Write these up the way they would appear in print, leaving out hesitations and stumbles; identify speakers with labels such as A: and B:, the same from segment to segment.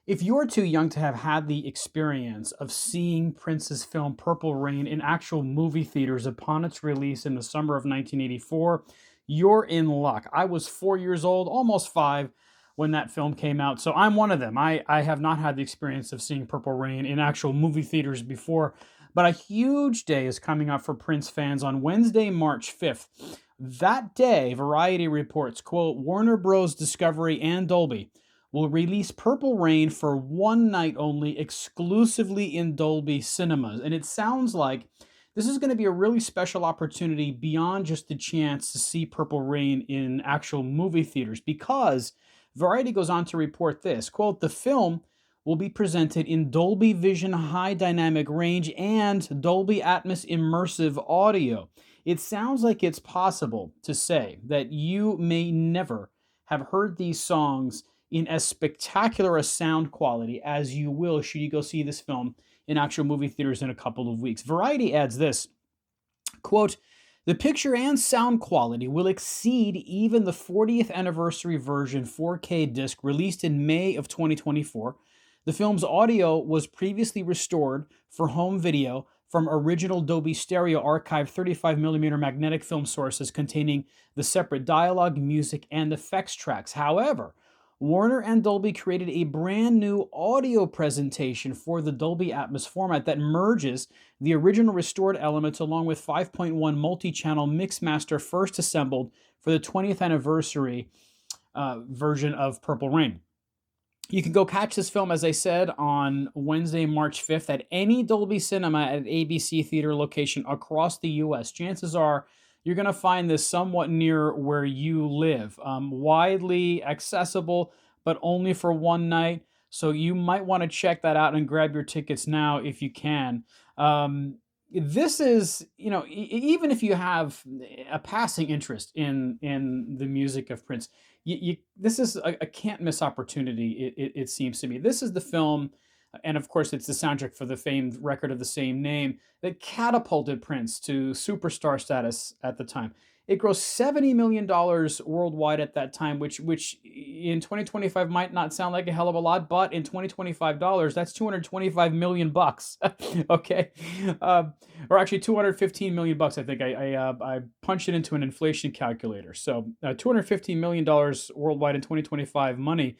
A: If you're too young to have had the experience of seeing Prince's film Purple Rain in actual movie theaters upon its release in the summer of 1984, you're in luck. I was 4 years old, almost five, when that film came out. So I'm one of them. I have not had the experience of seeing Purple Rain in actual movie theaters before. But a huge day is coming up for Prince fans on Wednesday, March 5th. That day, Variety reports, quote, Warner Bros. Discovery and Dolby will release Purple Rain for one night only, exclusively in Dolby Cinemas. And it sounds like this is going to be a really special opportunity beyond just the chance to see Purple Rain in actual movie theaters, because Variety goes on to report this, quote, the film will be presented in Dolby Vision high dynamic range and Dolby Atmos immersive audio. It sounds like it's possible to say that you may never have heard these songs in as spectacular a sound quality as you will should you go see this film in actual movie theaters in a couple of weeks. Variety adds this, quote, the picture and sound quality will exceed even the 40th anniversary version 4K disc released in May of 2024. The film's audio was previously restored for home video from original Dolby Stereo archive 35mm magnetic film sources containing the separate dialogue, music, and effects tracks. However, Warner and Dolby created a brand new audio presentation for the Dolby Atmos format that merges the original restored elements along with 5.1 multi-channel mix-master first assembled for the 20th anniversary version of Purple Rain. You can go catch this film, as I said, on Wednesday, March 5th at any Dolby Cinema at ABC theater location across the U.S. Chances are you're going to find this somewhat near where you live. Widely accessible, but only for one night. So you might want to check that out and grab your tickets now if you can. This is, even if you have a passing interest in the music of Prince, this is a can't miss opportunity. It seems to me. This is the film, and of course, it's the soundtrack for the famed record of the same name that catapulted Prince to superstar status at the time. It grossed $70 million worldwide at that time, which in 2025 might not sound like a hell of a lot, but in 2025 dollars, that's 225 million bucks. Okay, or actually 215 million bucks. I think I punched it into an inflation calculator. So 215 million dollars worldwide in 2025 money.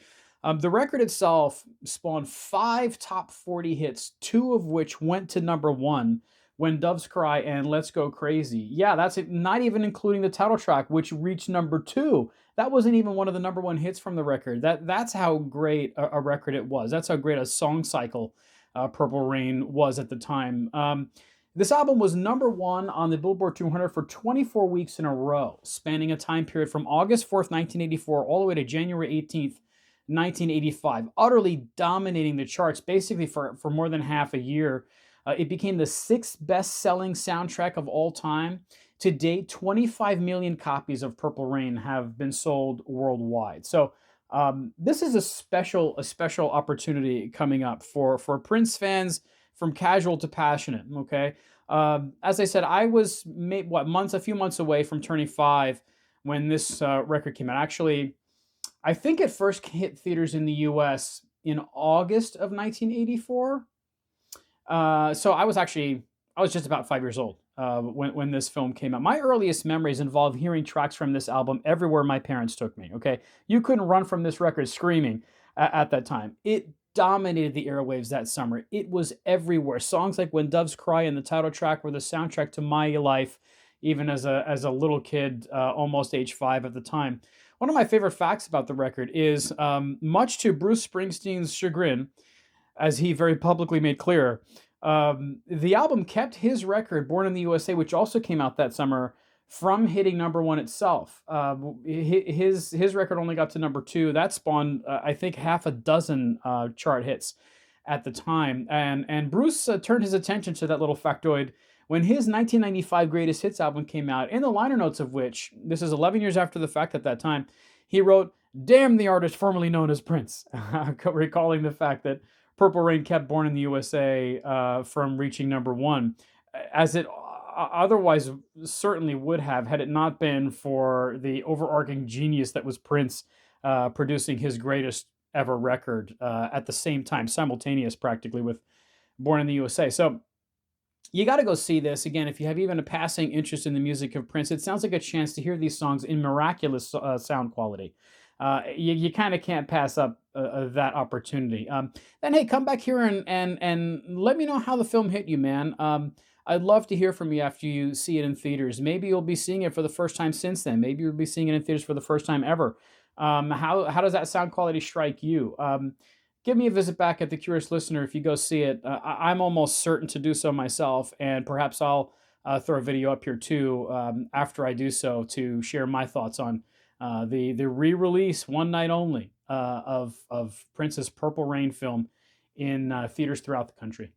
A: The record itself spawned 5 top 40 hits, 2 of which went to number 1, When Doves Cry and Let's Go Crazy. Yeah, that's it, not even including the title track, which reached number 2. That wasn't even one of the number 1 hits from the record. That's how great a record it was. That's how great a song cycle Purple Rain was at the time. This album was number 1 on the Billboard 200 for 24 weeks in a row, spanning a time period from August 4th, 1984, all the way to January 18th, 1985, utterly dominating the charts basically for more than half a year. It became the 6th best-selling soundtrack of all time. To date, 25 million copies of Purple Rain have been sold worldwide. So this is a special opportunity coming up for Prince fans, from casual to passionate. Okay, as I said, I was a few months away from turning 5 when this record came out. Actually, I think it first hit theaters in the U.S. in August of 1984. So I was just about 5 years old when this film came out. My earliest memories involve hearing tracks from this album everywhere my parents took me. Okay, you couldn't run from this record screaming at that time. It dominated the airwaves that summer. It was everywhere. Songs like "When Doves Cry" and the title track were the soundtrack to my life, even as a little kid, almost age 5 at the time. One of my favorite facts about the record is, much to Bruce Springsteen's chagrin, as he very publicly made clear, the album kept his record, Born in the USA, which also came out that summer, from hitting number 1 itself. His record only got to number 2. That spawned, I think, half a dozen chart hits at the time. And Bruce turned his attention to that little factoid when his 1995 Greatest Hits album came out, in the liner notes of which, this is 11 years after the fact at that time, he wrote, "Damn the artist formerly known as Prince," recalling the fact that Purple Rain kept Born in the USA from reaching number 1, as it otherwise certainly would have, had it not been for the overarching genius that was Prince producing his greatest ever record at the same time, simultaneous practically with Born in the USA. So you got to go see this again if you have even a passing interest in the music of Prince. It sounds like a chance to hear these songs in miraculous sound quality. You kind of can't pass up that opportunity. Then hey, come back here and let me know how the film hit you, man. I'd love to hear from you after you see it in theaters. Maybe you'll be seeing it for the first time since then. Maybe you'll be seeing it in theaters for the first time ever. How does that sound quality strike you? Give me a visit back at the Curious Listener if you go see it. I'm almost certain to do so myself, and perhaps I'll throw a video up here too after I do so to share my thoughts on the re-release one night only of Prince's Purple Rain film in theaters throughout the country.